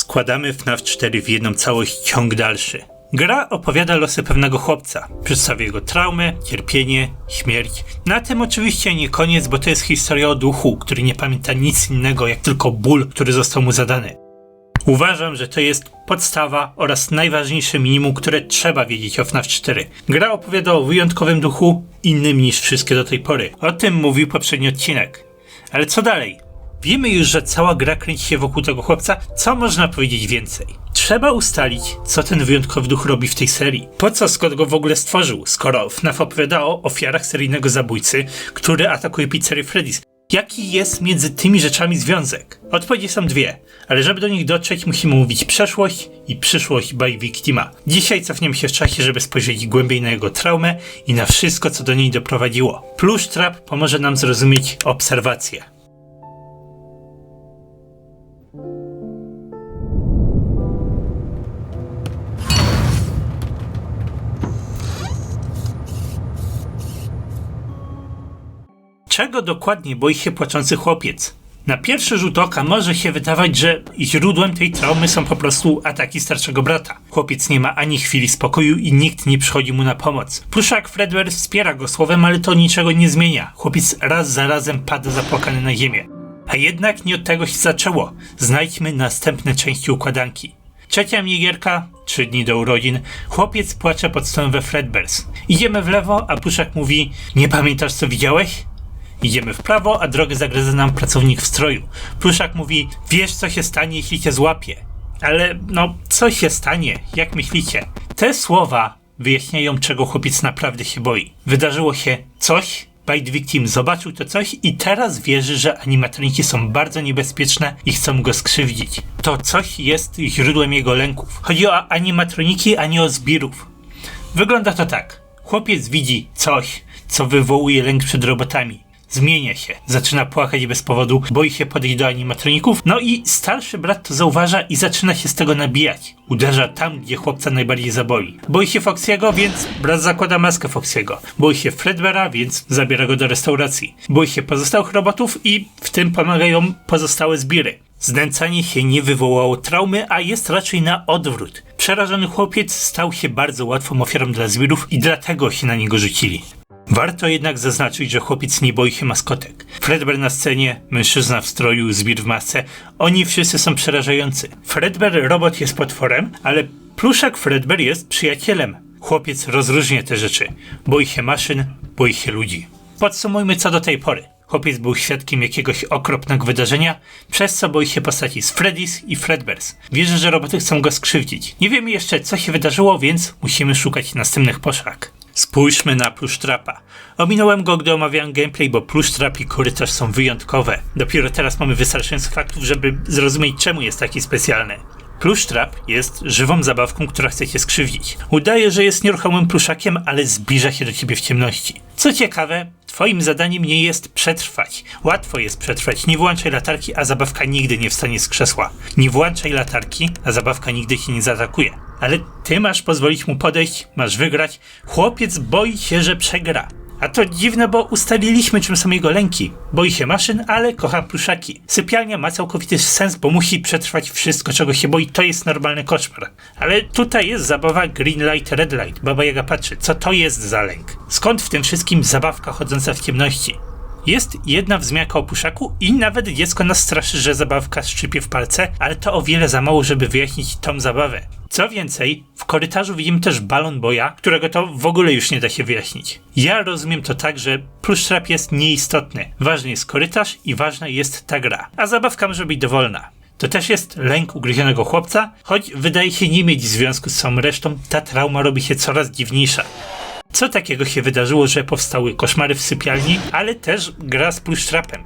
Składamy FNAF 4 w jedną całość ciąg dalszy. Gra opowiada losy pewnego chłopca. Przedstawia jego traumę, cierpienie, śmierć. Na tym oczywiście nie koniec, bo to jest historia o duchu, który nie pamięta nic innego jak tylko ból, który został mu zadany. Uważam, że to jest podstawa oraz najważniejsze minimum, które trzeba wiedzieć o FNAF 4. Gra opowiada o wyjątkowym duchu, innym niż wszystkie do tej pory. O tym mówił poprzedni odcinek. Ale co dalej? Wiemy już, że cała gra kręci się wokół tego chłopca, co można powiedzieć więcej? Trzeba ustalić, co ten wyjątkowy duch robi w tej serii. Po co Scott go w ogóle stworzył, skoro FNAF opowiada o ofiarach seryjnego zabójcy, który atakuje pizzerię Freddy's? Jaki jest między tymi rzeczami związek? Odpowiedzi są dwie, ale żeby do nich dotrzeć, musimy mówić przeszłość i przyszłość by Victima. Dzisiaj cofniemy się w czasie, żeby spojrzeć głębiej na jego traumę i na wszystko, co do niej doprowadziło. Plush Trap pomoże nam zrozumieć obserwację. Czego dokładnie boi się płaczący chłopiec? Na pierwszy rzut oka może się wydawać, że źródłem tej traumy są po prostu ataki starszego brata. Chłopiec nie ma ani chwili spokoju i nikt nie przychodzi mu na pomoc. Pluszak Fredbear wspiera go słowem, ale to niczego nie zmienia. Chłopiec raz za razem pada zapłakany na ziemię. A jednak nie od tego się zaczęło. Znajdźmy następne części układanki. Trzecia minigierka, 3 dni do urodzin. Chłopiec płacze pod stołem we Fredbear's. Idziemy w lewo, a Pluszak mówi: nie pamiętasz, co widziałeś? Idziemy w prawo, a drogę zagryza nam pracownik w stroju. Pluszak mówi: wiesz, co się stanie, jeśli cię złapie. Ale co się stanie? Jak myślicie? Te słowa wyjaśniają, czego chłopiec naprawdę się boi. Wydarzyło się coś, Bite Victim zobaczył to coś i teraz wierzy, że animatroniki są bardzo niebezpieczne i chcą go skrzywdzić. To coś jest źródłem jego lęków. Chodzi o animatroniki, a nie o zbirów. Wygląda to tak. Chłopiec widzi coś, co wywołuje lęk przed robotami. Zmienia się, zaczyna płakać bez powodu, boi się podejść do animatroników, no i starszy brat to zauważa i zaczyna się z tego nabijać. Uderza tam, gdzie chłopca najbardziej zaboli. Boi się Foxy'ego, więc brat zakłada maskę Foxy'ego. Boi się Fredbeara, więc zabiera go do restauracji. Boi się pozostałych robotów i w tym pomagają pozostałe zbiry. Znęcanie się nie wywołało traumy, a jest raczej na odwrót. Przerażony chłopiec stał się bardzo łatwą ofiarą dla zbirów i dlatego się na niego rzucili. Warto jednak zaznaczyć, że chłopiec nie boi się maskotek. Fredbear na scenie, mężczyzna w stroju, zbir w masce, oni wszyscy są przerażający. Fredbear robot jest potworem, ale pluszak Fredbear jest przyjacielem. Chłopiec rozróżnia te rzeczy. Boi się maszyn, boi się ludzi. Podsumujmy co do tej pory. Chłopiec był świadkiem jakiegoś okropnego wydarzenia, przez co boi się postaci z Freddy's i Fredbear's. Wierzy, że roboty chcą go skrzywdzić. Nie wiemy jeszcze, co się wydarzyło, więc musimy szukać następnych poszlak. Spójrzmy na Plush Trapa. Ominąłem go, gdy omawiałem gameplay, bo Plush Trap i korytarz są wyjątkowe. Dopiero teraz mamy wystarczająco faktów, żeby zrozumieć, czemu jest taki specjalny. Plush Trap jest żywą zabawką, która chce cię skrzywdzić. Udaje, że jest nieruchomym pluszakiem, ale zbliża się do ciebie w ciemności. Co ciekawe, twoim zadaniem nie jest przetrwać. Łatwo jest przetrwać. Nie włączaj latarki, a zabawka nigdy nie wstanie z krzesła. Nie włączaj latarki, a zabawka nigdy cię nie zaatakuje. Ale ty masz pozwolić mu podejść, masz wygrać. Chłopiec boi się, że przegra. A to dziwne, bo ustaliliśmy, czym są jego lęki. Boi się maszyn, ale kocha pluszaki. Sypialnia ma całkowity sens, bo musi przetrwać wszystko, czego się boi. To jest normalny koszmar. Ale tutaj jest zabawa Green Light, Red Light. Baba Jaga patrzy, co to jest za lęk? Skąd w tym wszystkim zabawka chodząca w ciemności? Jest jedna wzmianka o puszaku i nawet dziecko nas straszy, że zabawka szczypie w palce, ale to o wiele za mało, żeby wyjaśnić tą zabawę. Co więcej, w korytarzu widzimy też Balloon Boya, którego to w ogóle już nie da się wyjaśnić. Ja rozumiem to tak, że Plush Trap jest nieistotny. Ważny jest korytarz i ważna jest ta gra, a zabawka może być dowolna. To też jest lęk ugryzionego chłopca, choć wydaje się nie mieć związku z całą resztą, ta trauma robi się coraz dziwniejsza. Co takiego się wydarzyło, że powstały koszmary w sypialni, ale też gra z Plush Trapem?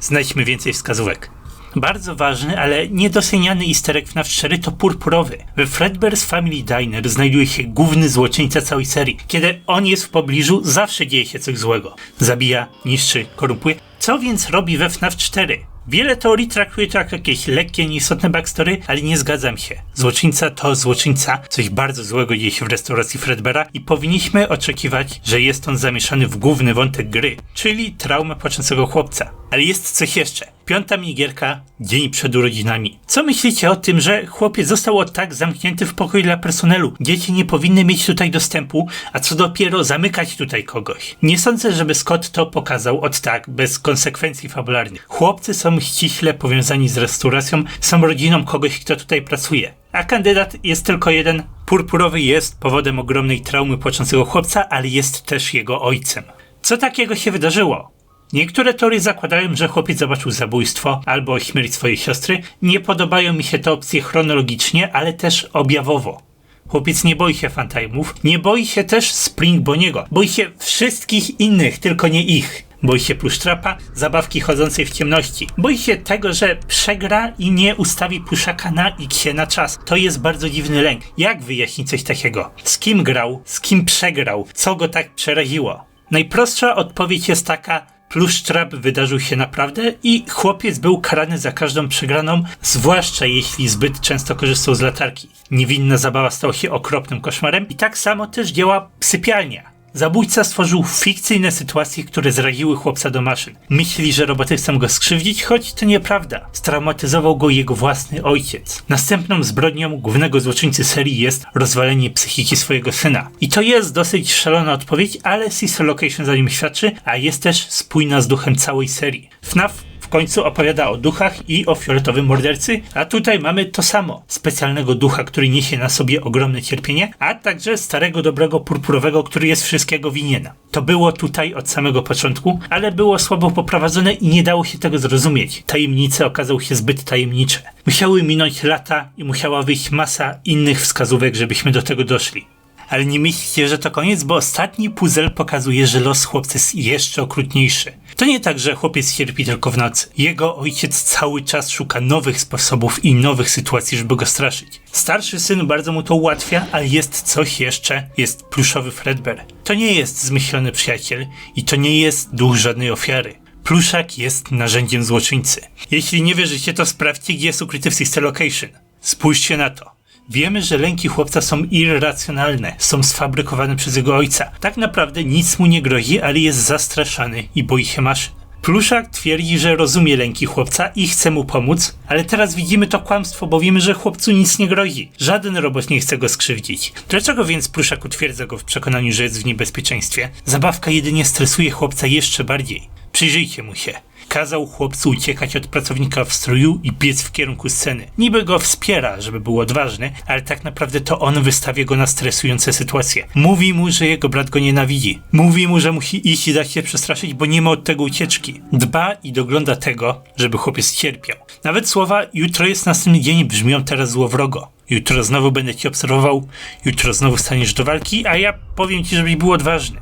Znajdźmy więcej wskazówek. Bardzo ważny, ale niedoceniany easter egg FNAF 4 to purpurowy. We Fredbear's Family Diner znajduje się główny złoczyńca całej serii. Kiedy on jest w pobliżu, zawsze dzieje się coś złego. Zabija, niszczy, korumpuje. Co więc robi we FNAF 4? Wiele teorii traktuje to jako jakieś lekkie, nieistotne backstory, ale nie zgadzam się. Złoczyńca to złoczyńca, coś bardzo złego dzieje się w restauracji Fredbeara i powinniśmy oczekiwać, że jest on zamieszany w główny wątek gry, czyli traumę płaczącego chłopca. Ale jest coś jeszcze. 5. minigierka, dzień przed urodzinami. Co myślicie o tym, że chłopiec został tak zamknięty w pokoju dla personelu? Dzieci nie powinny mieć tutaj dostępu, a co dopiero zamykać tutaj kogoś. Nie sądzę, żeby Scott to pokazał od tak, bez konsekwencji fabularnych. Chłopcy są ściśle powiązani z restauracją, są rodziną kogoś, kto tutaj pracuje. A kandydat jest tylko jeden. Purpurowy jest powodem ogromnej traumy płaczącego chłopca, ale jest też jego ojcem. Co takiego się wydarzyło? Niektóre teorie zakładają, że chłopiec zobaczył zabójstwo albo śmierć swojej siostry. Nie podobają mi się te opcje chronologicznie, ale też objawowo. Chłopiec nie boi się Fantajmów, nie boi się też Spring Bonniego. Boi się wszystkich innych, tylko nie ich. Boi się plusztrapa, zabawki chodzącej w ciemności. Boi się tego, że przegra i nie ustawi pluszaka na X na czas. To jest bardzo dziwny lęk. Jak wyjaśnić coś takiego? Z kim grał? Z kim przegrał? Co go tak przeraziło? Najprostsza odpowiedź jest taka: plusztrap wydarzył się naprawdę i chłopiec był karany za każdą przegraną, zwłaszcza jeśli zbyt często korzystał z latarki. Niewinna zabawa stała się okropnym koszmarem i tak samo też działa sypialnia. Zabójca stworzył fikcyjne sytuacje, które zraziły chłopca do maszyn. Myśli, że roboty chcą go skrzywdzić, choć to nieprawda. Straumatyzował go jego własny ojciec. Następną zbrodnią głównego złoczyńcy serii jest rozwalenie psychiki swojego syna. I to jest dosyć szalona odpowiedź, ale Sister Location za nim świadczy, a jest też spójna z duchem całej serii. FNAF w końcu opowiada o duchach i o fioletowym mordercy, a tutaj mamy to samo. Specjalnego ducha, który niesie na sobie ogromne cierpienie, a także starego dobrego purpurowego, który jest wszystkiego winien. To było tutaj od samego początku, ale było słabo poprowadzone i nie dało się tego zrozumieć. Tajemnice okazały się zbyt tajemnicze. Musiały minąć lata i musiała wyjść masa innych wskazówek, żebyśmy do tego doszli. Ale nie myślcie, że to koniec, bo ostatni puzzle pokazuje, że los chłopca jest jeszcze okrutniejszy. To nie tak, że chłopiec cierpi tylko w nocy. Jego ojciec cały czas szuka nowych sposobów i nowych sytuacji, żeby go straszyć. Starszy syn bardzo mu to ułatwia, ale jest coś jeszcze. Jest pluszowy Fredbear. To nie jest zmyślony przyjaciel i to nie jest duch żadnej ofiary. Pluszak jest narzędziem złoczyńcy. Jeśli nie wierzycie, to sprawdźcie, gdzie jest ukryty w Sister Location. Spójrzcie na to. Wiemy, że lęki chłopca są irracjonalne, są sfabrykowane przez jego ojca. Tak naprawdę nic mu nie grozi, ale jest zastraszany i boi się maszyn. Pluszak twierdzi, że rozumie lęki chłopca i chce mu pomóc, ale teraz widzimy to kłamstwo, bo wiemy, że chłopcu nic nie grozi. Żaden robot nie chce go skrzywdzić. Dlaczego więc Pluszak utwierdza go w przekonaniu, że jest w niebezpieczeństwie? Zabawka jedynie stresuje chłopca jeszcze bardziej. Przyjrzyjcie mu się. Kazał chłopcu uciekać od pracownika w stroju i biec w kierunku sceny. Niby go wspiera, żeby był odważny, ale tak naprawdę to on wystawia go na stresujące sytuacje. Mówi mu, że jego brat go nienawidzi. Mówi mu, że musi iść i dać się przestraszyć, bo nie ma od tego ucieczki. Dba i dogląda tego, żeby chłopiec cierpiał. Nawet słowa "jutro jest następny dzień" brzmią teraz złowrogo. Jutro znowu będę cię obserwował, jutro znowu staniesz do walki, a ja powiem ci, żebyś był odważny.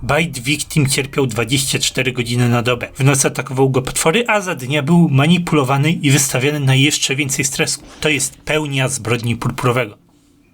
Bite Victim cierpiał 24 godziny na dobę. W nocy atakował go potwory, a za dnia był manipulowany i wystawiany na jeszcze więcej stresu. To jest pełnia zbrodni purpurowego.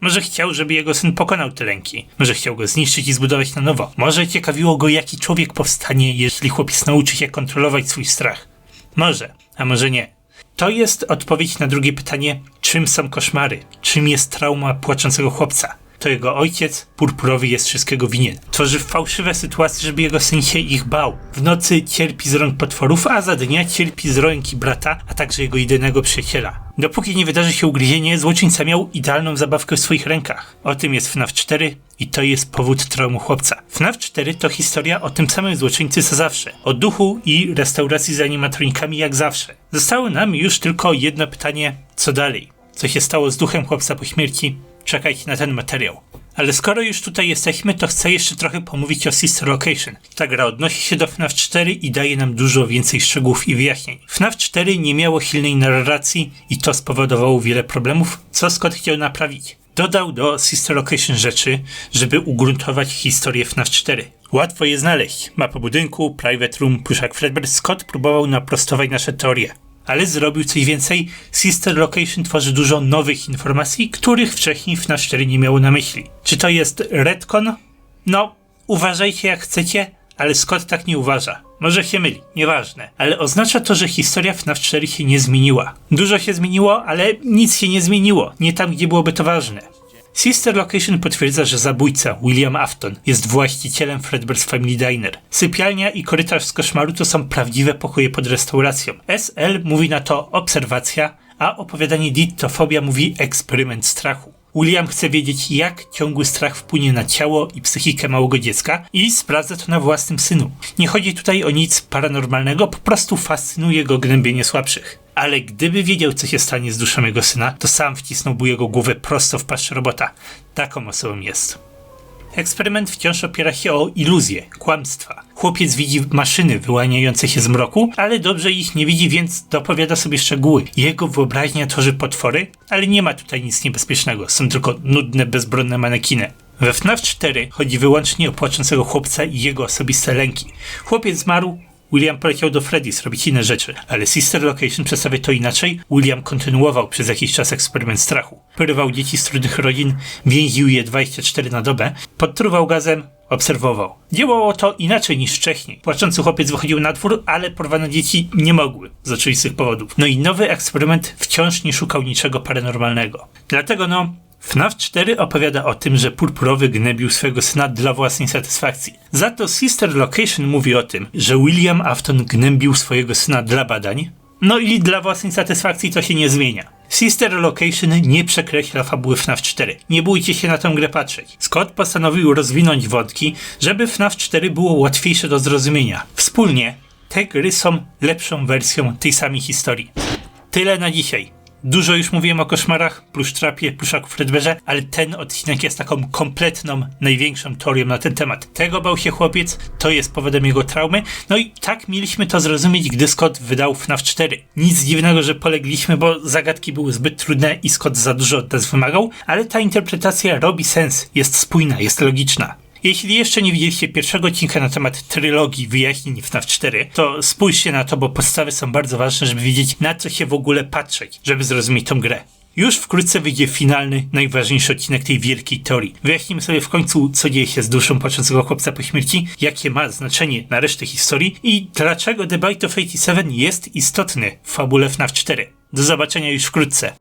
Może chciał, żeby jego syn pokonał te lęki. Może chciał go zniszczyć i zbudować na nowo. Może ciekawiło go, jaki człowiek powstanie, jeśli chłopiec nauczy się kontrolować swój strach. Może, a może nie. To jest odpowiedź na drugie pytanie, czym są koszmary? Czym jest trauma płaczącego chłopca? To jego ojciec, purpurowy, jest wszystkiego winien. Tworzy fałszywe sytuacje, żeby jego syn się ich bał. W nocy cierpi z rąk potworów, a za dnia cierpi z ręki brata, a także jego jedynego przyjaciela. Dopóki nie wydarzy się ugryzienie, złoczyńca miał idealną zabawkę w swoich rękach. O tym jest FNAF 4 i to jest powód traumy chłopca. FNAF 4 to historia o tym samym złoczyńcy co zawsze. O duchu i restauracji z animatronikami jak zawsze. Zostało nam już tylko jedno pytanie, co dalej? Co się stało z duchem chłopca po śmierci? Czekajcie na ten materiał. Ale skoro już tutaj jesteśmy, to chcę jeszcze trochę pomówić o Sister Location. Ta gra odnosi się do FNAF 4 i daje nam dużo więcej szczegółów i wyjaśnień. FNAF 4 nie miało silnej narracji i to spowodowało wiele problemów, co Scott chciał naprawić. Dodał do Sister Location rzeczy, żeby ugruntować historię FNAF 4. Łatwo je znaleźć. Mapa budynku, private room, pluszak Fredbear. Scott próbował naprostować nasze teorie. Ale zrobił coś więcej. Sister Location tworzy dużo nowych informacji, których wcześniej FNAF 4 nie miało na myśli. Czy to jest retcon? No, uważajcie jak chcecie, ale Scott tak nie uważa. Może się myli, nieważne. Ale oznacza to, że historia FNAF 4 się nie zmieniła. Dużo się zmieniło, ale nic się nie zmieniło. Nie tam, gdzie byłoby to ważne. Sister Location potwierdza, że zabójca, William Afton, jest właścicielem Fredbear's Family Diner. Sypialnia i korytarz z koszmaru to są prawdziwe pokoje pod restauracją. SL mówi na to obserwacja, a opowiadanie Deed to fobia mówi eksperyment strachu. William chce wiedzieć, jak ciągły strach wpłynie na ciało i psychikę małego dziecka i sprawdza to na własnym synu. Nie chodzi tutaj o nic paranormalnego, po prostu fascynuje go gnębienie słabszych. Ale gdyby wiedział, co się stanie z duszą jego syna, to sam wcisnąłby jego głowę prosto w paszczę robota. Taką osobą jest. Eksperyment wciąż opiera się o iluzje, kłamstwa. Chłopiec widzi maszyny wyłaniające się z mroku, ale dobrze ich nie widzi, więc dopowiada sobie szczegóły. Jego wyobraźnia tworzy potwory, ale nie ma tutaj nic niebezpiecznego. Są tylko nudne, bezbronne manekiny. We FNAF 4 chodzi wyłącznie o płaczącego chłopca i jego osobiste lęki. Chłopiec zmarł, William poleciał do Freddy's robić inne rzeczy, ale Sister Location przedstawia to inaczej. William kontynuował przez jakiś czas eksperyment strachu. Porywał dzieci z trudnych rodzin, więził je 24 na dobę, podtruwał gazem, obserwował. Działało to inaczej niż wcześniej. Płaczący chłopiec wychodził na dwór, ale porwane dzieci nie mogły z oczywistych powodów. No i nowy eksperyment wciąż nie szukał niczego paranormalnego. Dlatego FNAF 4 opowiada o tym, że Purpurowy gnębił swojego syna dla własnej satysfakcji. Za to Sister Location mówi o tym, że William Afton gnębił swojego syna dla badań, no i dla własnej satysfakcji to się nie zmienia. Sister Location nie przekreśla fabuły FNAF 4. Nie bójcie się na tę grę patrzeć. Scott postanowił rozwinąć wątki, żeby FNAF 4 było łatwiejsze do zrozumienia. Wspólnie te gry są lepszą wersją tej samej historii. Tyle na dzisiaj. Dużo już mówiłem o koszmarach, plusztrapie, pluszaku Fredbearze, ale ten odcinek jest taką kompletną, największą teorią na ten temat. Tego bał się chłopiec, to jest powodem jego traumy, no i tak mieliśmy to zrozumieć, gdy Scott wydał FNAF 4. Nic dziwnego, że polegliśmy, bo zagadki były zbyt trudne i Scott za dużo od nas wymagał, ale ta interpretacja robi sens, jest spójna, jest logiczna. Jeśli jeszcze nie widzieliście pierwszego odcinka na temat trylogii wyjaśnień FNAF 4, to spójrzcie na to, bo podstawy są bardzo ważne, żeby wiedzieć, na co się w ogóle patrzeć, żeby zrozumieć tą grę. Już wkrótce wyjdzie finalny, najważniejszy odcinek tej wielkiej teorii. Wyjaśnimy sobie w końcu, co dzieje się z duszą płaczącego chłopca po śmierci, jakie ma znaczenie na resztę historii i dlaczego The Bite of 87 jest istotny w fabule FNAF 4. Do zobaczenia już wkrótce.